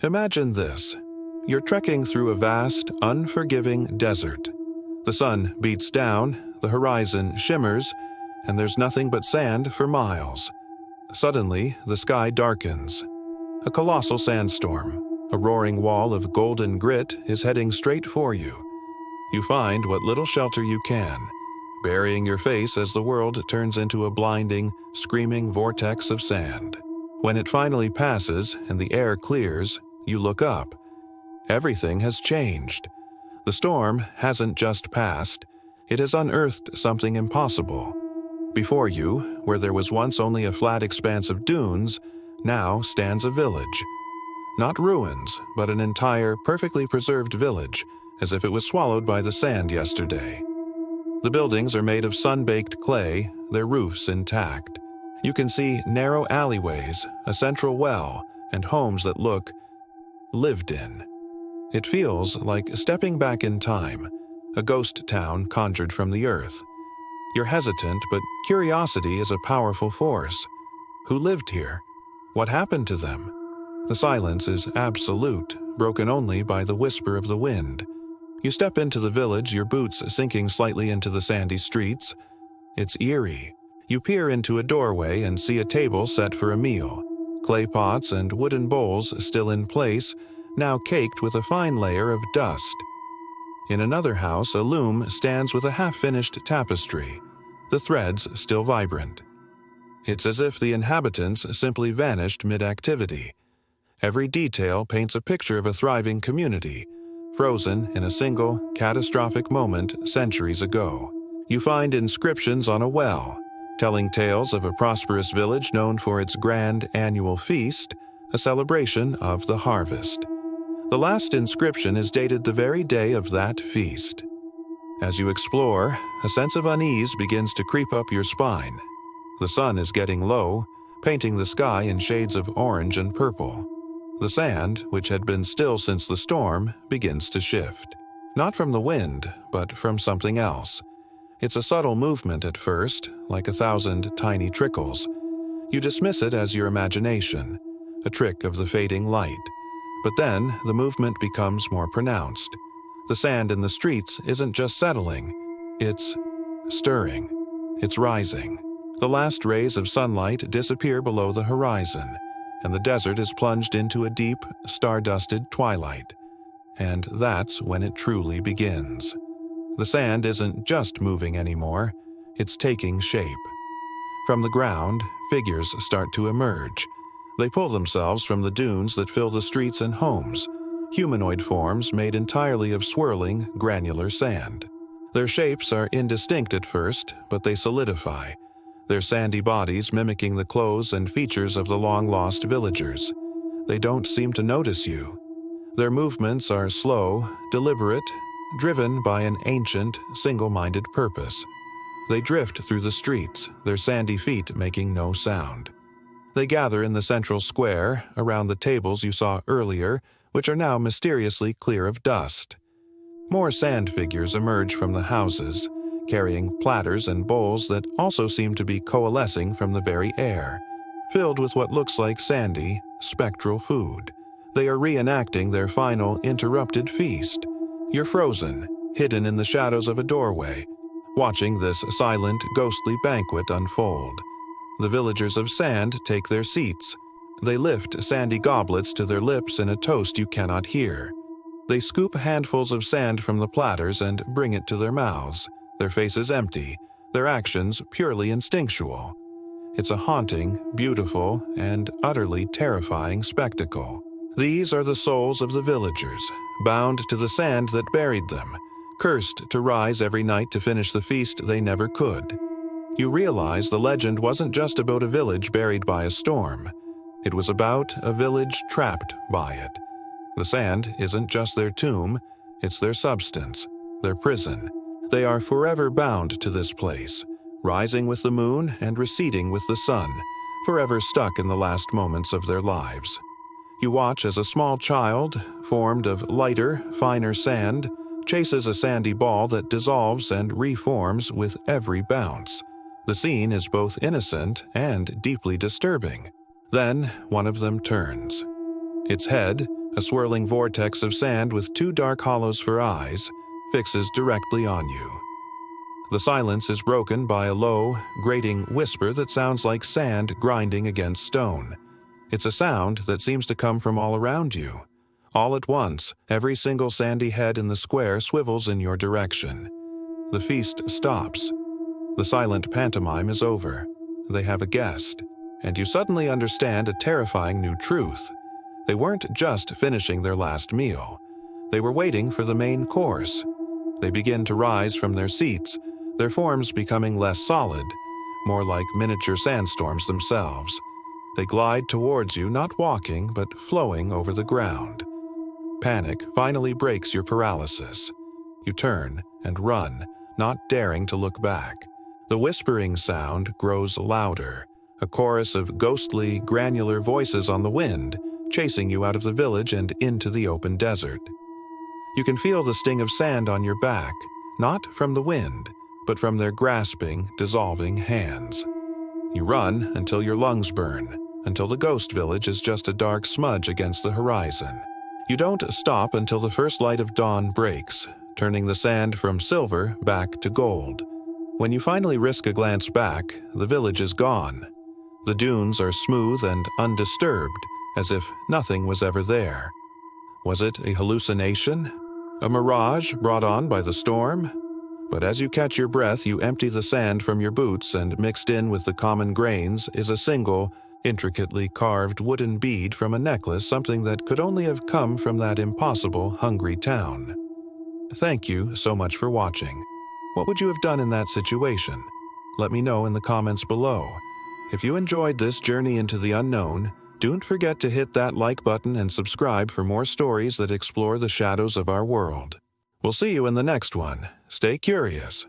Imagine this. You're trekking through a vast, unforgiving desert. The sun beats down, the horizon shimmers, and there's nothing but sand for miles. Suddenly, the sky darkens. A colossal sandstorm, a roaring wall of golden grit, is heading straight for you. You find what little shelter you can, burying your face as the world turns into a blinding, screaming vortex of sand. When it finally passes and the air clears, you look up. Everything has changed. The storm hasn't just passed, it has unearthed something impossible. Before you, where there was once only a flat expanse of dunes, now stands a village. Not ruins, but an entire, perfectly preserved village, as if it was swallowed by the sand yesterday. The buildings are made of sun-baked clay, their roofs intact. You can see narrow alleyways, a central well, and homes that look lived in. It feels like stepping back in time, a ghost town conjured from the earth. You're hesitant, but curiosity is a powerful force. Who lived here? What happened to them? The silence is absolute, broken only by the whisper of the wind. You step into the village, your boots sinking slightly into the sandy streets. It's eerie. You peer into a doorway and see a table set for a meal. Clay pots and wooden bowls still in place, now caked with a fine layer of dust. In another house, a loom stands with a half-finished tapestry, the threads still vibrant. It's as if the inhabitants simply vanished mid-activity. Every detail paints a picture of a thriving community, frozen in a single, catastrophic moment centuries ago. You find inscriptions on a well, telling tales of a prosperous village known for its grand annual feast, a celebration of the harvest. The last inscription is dated the very day of that feast. As you explore, a sense of unease begins to creep up your spine. The sun is getting low, painting the sky in shades of orange and purple. The sand, which had been still since the storm, begins to shift. Not from the wind, but from something else. It's a subtle movement at first, like 1,000 tiny trickles. You dismiss it as your imagination, a trick of the fading light. But then, the movement becomes more pronounced. The sand in the streets isn't just settling, it's stirring. It's rising. The last rays of sunlight disappear below the horizon, and the desert is plunged into a deep, star-dusted twilight. And that's when it truly begins. The sand isn't just moving anymore, it's taking shape. From the ground, figures start to emerge. They pull themselves from the dunes that fill the streets and homes, humanoid forms made entirely of swirling, granular sand. Their shapes are indistinct at first, but they solidify, their sandy bodies mimicking the clothes and features of the long-lost villagers. They don't seem to notice you. Their movements are slow, deliberate, driven by an ancient, single-minded purpose. They drift through the streets, their sandy feet making no sound. They gather in the central square, around the tables you saw earlier, which are now mysteriously clear of dust. More sand figures emerge from the houses, carrying platters and bowls that also seem to be coalescing from the very air, filled with what looks like sandy, spectral food. They are reenacting their final, interrupted feast. You're frozen, hidden in the shadows of a doorway, watching this silent, ghostly banquet unfold. The villagers of sand take their seats. They lift sandy goblets to their lips in a toast you cannot hear. They scoop handfuls of sand from the platters and bring it to their mouths, their faces empty, their actions purely instinctual. It's a haunting, beautiful, and utterly terrifying spectacle. These are the souls of the villagers, bound to the sand that buried them, cursed to rise every night to finish the feast they never could. You realize the legend wasn't just about a village buried by a storm. It was about a village trapped by it. The sand isn't just their tomb, it's their substance, their prison. They are forever bound to this place, rising with the moon and receding with the sun, forever stuck in the last moments of their lives. You watch as a small child, formed of lighter, finer sand, chases a sandy ball that dissolves and reforms with every bounce. The scene is both innocent and deeply disturbing. Then one of them turns. Its head, A swirling vortex of sand with two dark hollows for eyes fixes directly on you. The silence is broken by a low, grating whisper that sounds like sand grinding against stone. It's a sound that seems to come from all around you. All at once, every single sandy head in the square swivels in your direction. The feast stops. The silent pantomime is over. They have a guest. And you suddenly understand a terrifying new truth. They weren't just finishing their last meal. They were waiting for the main course. They begin to rise from their seats, their forms becoming less solid, more like miniature sandstorms themselves. They glide towards you, not walking, but flowing over the ground. Panic finally breaks your paralysis. You turn and run, not daring to look back. The whispering sound grows louder, a chorus of ghostly, granular voices on the wind, chasing you out of the village and into the open desert. You can feel the sting of sand on your back, not from the wind, but from their grasping, dissolving hands. You run until your lungs burn, until the ghost village is just a dark smudge against the horizon. You don't stop until the first light of dawn breaks, turning the sand from silver back to gold. When you finally risk a glance back, the village is gone. The dunes are smooth and undisturbed, as if nothing was ever there. Was it a hallucination? A mirage brought on by the storm? But as you catch your breath, you empty the sand from your boots, and mixed in with the common grains is a single, intricately carved wooden bead from a necklace, something that could only have come from that impossible, hungry town. Thank you so much for watching. What would you have done in that situation? Let me know in the comments below. If you enjoyed this journey into the unknown, don't forget to hit that like button and subscribe for more stories that explore the shadows of our world. We'll see you in the next one. Stay curious.